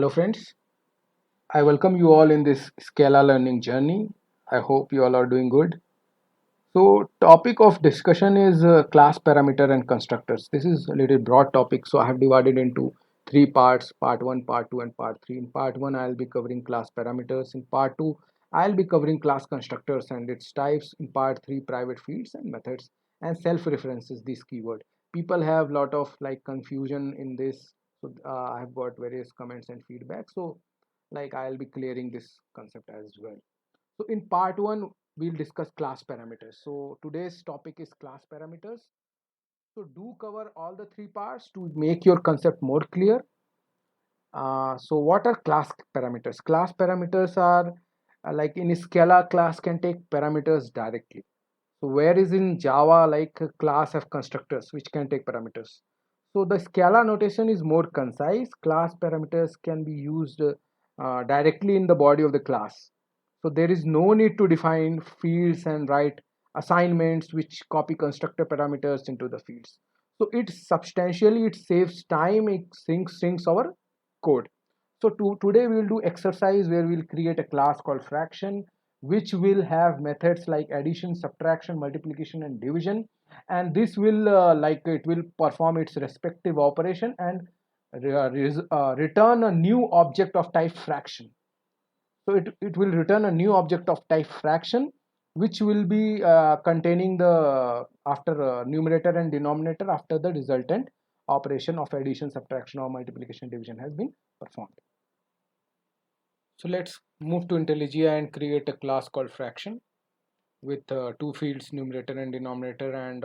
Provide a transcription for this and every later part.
Hello friends, I welcome you all in this Scala learning journey. I hope you all are doing good. So topic of discussion is class parameter and constructors. This is a little broad topic, so I have divided into three parts, part 1, part 2 and part 3. In part 1 I'll be covering class parameters. In part 2 I'll be covering class constructors and its types. In part 3 private fields and methods and self references this keyword. People have lot of like confusion in this, so I have got various comments and feedback. So like I'll be clearing this concept as well. So in part 1 we'll discuss class parameters. So today's topic is class parameters. So do cover all the three parts to make your concept more clear. So what are class parameters? Class parameters are like in Scala, class can take parameters directly. So where is in Java like a class have constructors which can take parameters. So the Scala notation is more concise. Class parameters can be used directly in the body of the class. So there is no need to define fields and write assignments which copy constructor parameters into the fields. So it saves time, it syncs our code. So today we will do exercise where we will create a class called fraction, which will have methods like addition, subtraction, multiplication and division, and this will like it will perform its respective operation and return a new object of type fraction. So it will return a new object of type fraction, which will be containing the after numerator and denominator after the resultant operation of addition, subtraction or multiplication division has been performed. So let's move to IntelliJ and create a class called fraction with two fields, numerator and denominator, and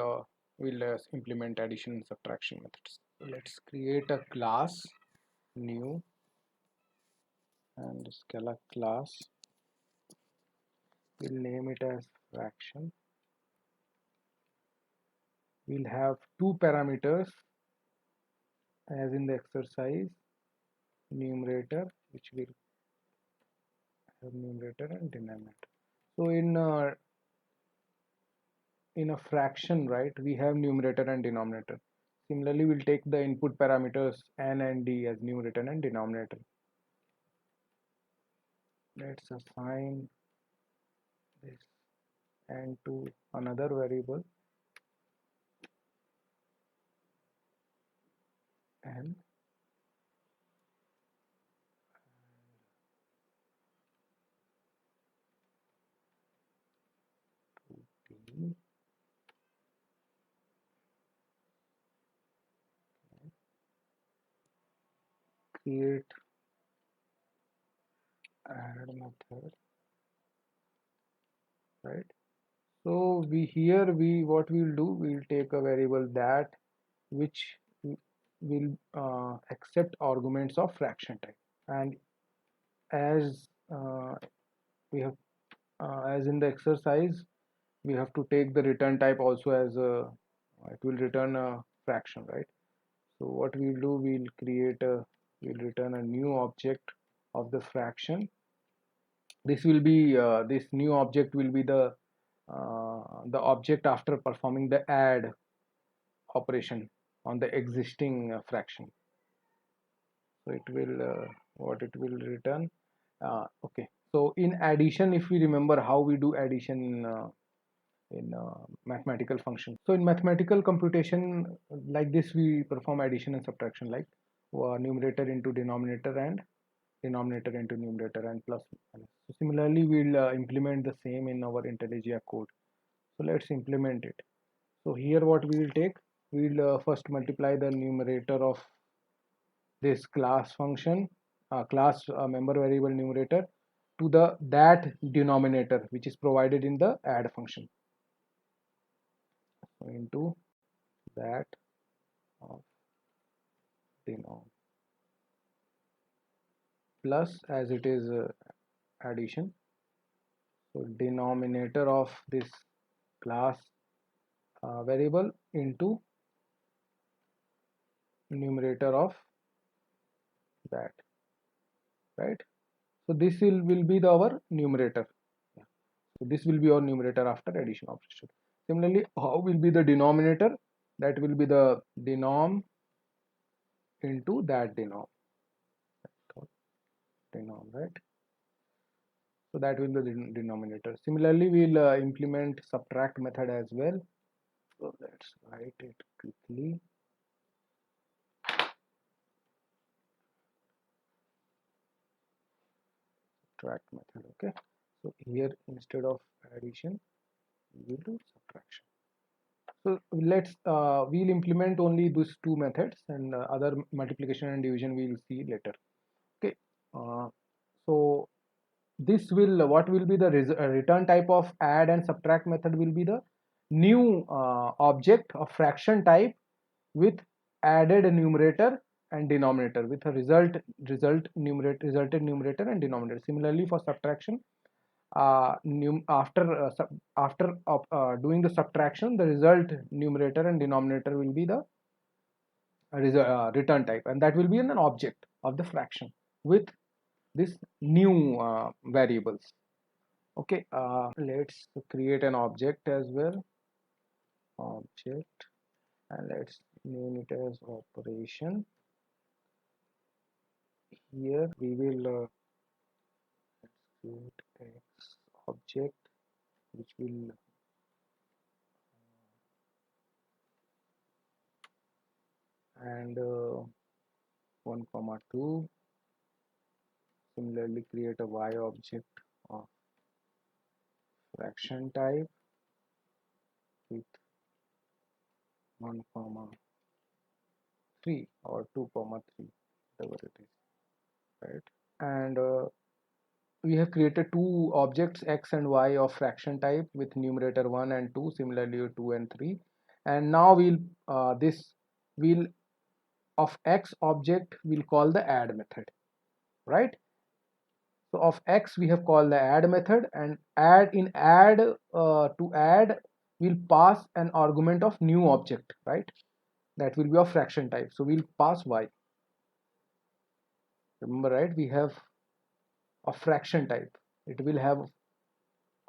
we'll implement addition and subtraction methods. So let's create a class, new, and Scala class. We'll name it as fraction. We'll have two parameters as in the exercise, numerator, which will have numerator and denominator. So in a fraction, right, we have numerator and denominator. Similarly, we'll take the input parameters n and d as numerator and denominator. Let's assign this n to another variable n, d, create add method, right? So we what we'll do, we'll take a variable that which will accept arguments of fraction type, and as we have as in the exercise we have to take the return type also as a it will return a fraction, right? So what we'll do, we'll return a new object of the fraction. This will be this new object will be the object after performing the add operation on the existing fraction. So it will what it will return. Okay, so in addition, if we remember how we do addition in mathematical function. So in mathematical computation like this, we perform addition and subtraction like numerator into denominator and denominator into numerator and plus minus. So similarly, we'll implement the same in our IntelliJ code. So let's implement it. So here what we will take, we'll first multiply the numerator of this class function, class member variable numerator to the that denominator which is provided in the add function. So into that of denom plus as it is addition. So denominator of this class variable into numerator of that, right? So this will be our numerator. Yeah. So this will be our numerator after addition operation. Similarly, how will be the denominator? That will be the denom into that denom. denom, right? So that will be the denominator. Similarly, we'll implement subtract method as well. So let's write it quickly. Subtract method. Okay. So here instead of addition, we will do subtraction. So we'll implement only these two methods, and other multiplication and division we will see later. Okay. So this will what will be the return type of add and subtract method will be the new object of fraction type with added numerator and denominator with a resulted numerator and denominator. Similarly for subtraction, after doing the subtraction, the result numerator and denominator will be the return type, and that will be an object of the fraction with this new variables. Okay, let's create an object as well. Object, and let's name it as operation. Here we will create x object which will and 1 comma 2. Similarly create a y object of fraction type with 1 comma 3 or 2 comma 3, whatever it is, right? And we have created two objects x and y of fraction type with numerator 1 and 2, similarly 2 and 3. And now this will of x object will call the add method, right? So of x we have called the add method, and add to add we'll pass an argument of new object, right? That will be of fraction type, so we'll pass y. Remember, right, we have a fraction type, it will have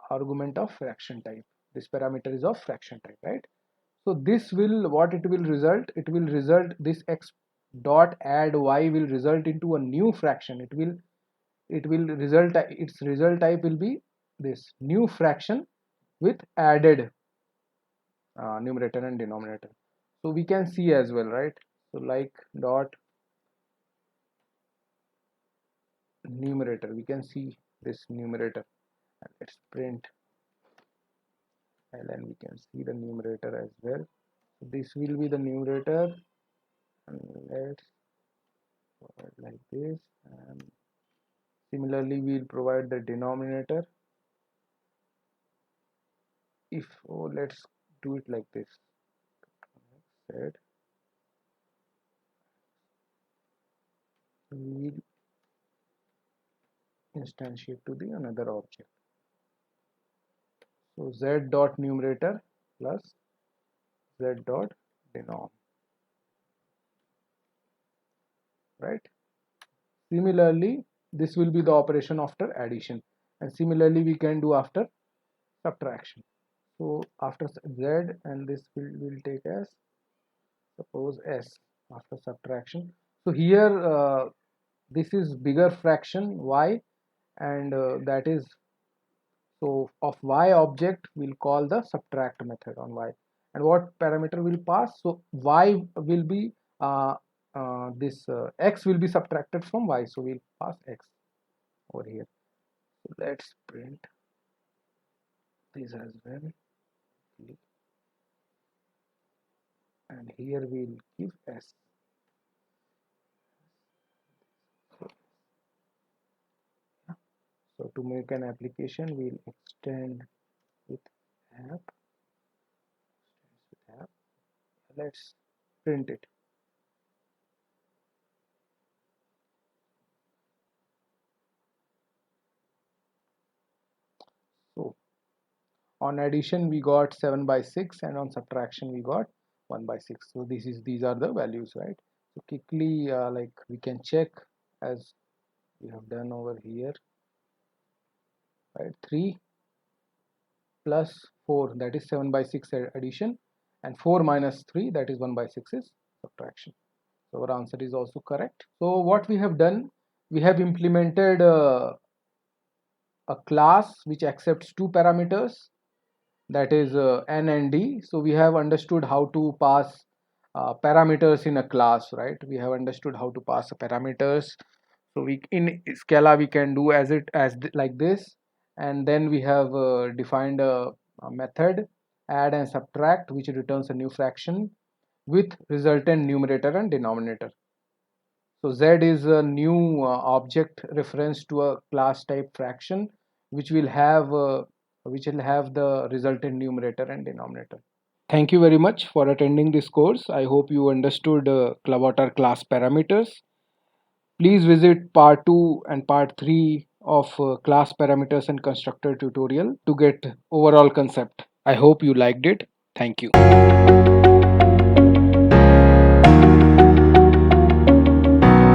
argument of fraction type. This parameter is of fraction type, right? So this will what it will result, it will result this x dot add y will result into a new fraction. It will result, its result type will be this new fraction with added numerator and denominator. So we can see as well, right? So like dot numerator, we can see this numerator, and let's print, and then we can see the numerator as well. So this will be the numerator, and let's provide like this, and similarly we'll provide the denominator. If let's do it like this, set we will instantiate to the another object. So z dot numerator plus z dot denom, right? Similarly, this will be the operation after addition, and similarly we can do after subtraction. So after z, and this will take as suppose s after subtraction. So here this is bigger fraction y, and that is, so of y object we'll call the subtract method on y, and what parameter will pass, so y will be this x will be subtracted from y, so we'll pass x over here. So let's print this as well, and here we'll give s. So, yeah. So to make an application, we'll extend with app, let's print it. So on addition we got 7 by 6, and on subtraction we got 1 by 6. So these are the values, right? So quickly like we can check as we have done over here, right? 3 plus 4, that is 7 by 6 addition, and 4 minus 3, that is 1 by 6 is subtraction. So our answer is also correct. So what we have done, we have implemented a class which accepts two parameters, that is n and d. So we have understood how to pass parameters in a class, right? We have understood how to pass parameters. So we in Scala we can do like this, and then we have defined a method add and subtract, which returns a new fraction with resultant numerator and denominator. So z is a new object reference to a class type fraction, which will have the resultant numerator and denominator. Thank you very much for attending this course. I hope you understood Clavotar class parameters. Please visit part 2 and part 3 of class parameters and constructor tutorial to get overall concept. I hope you liked it. Thank you.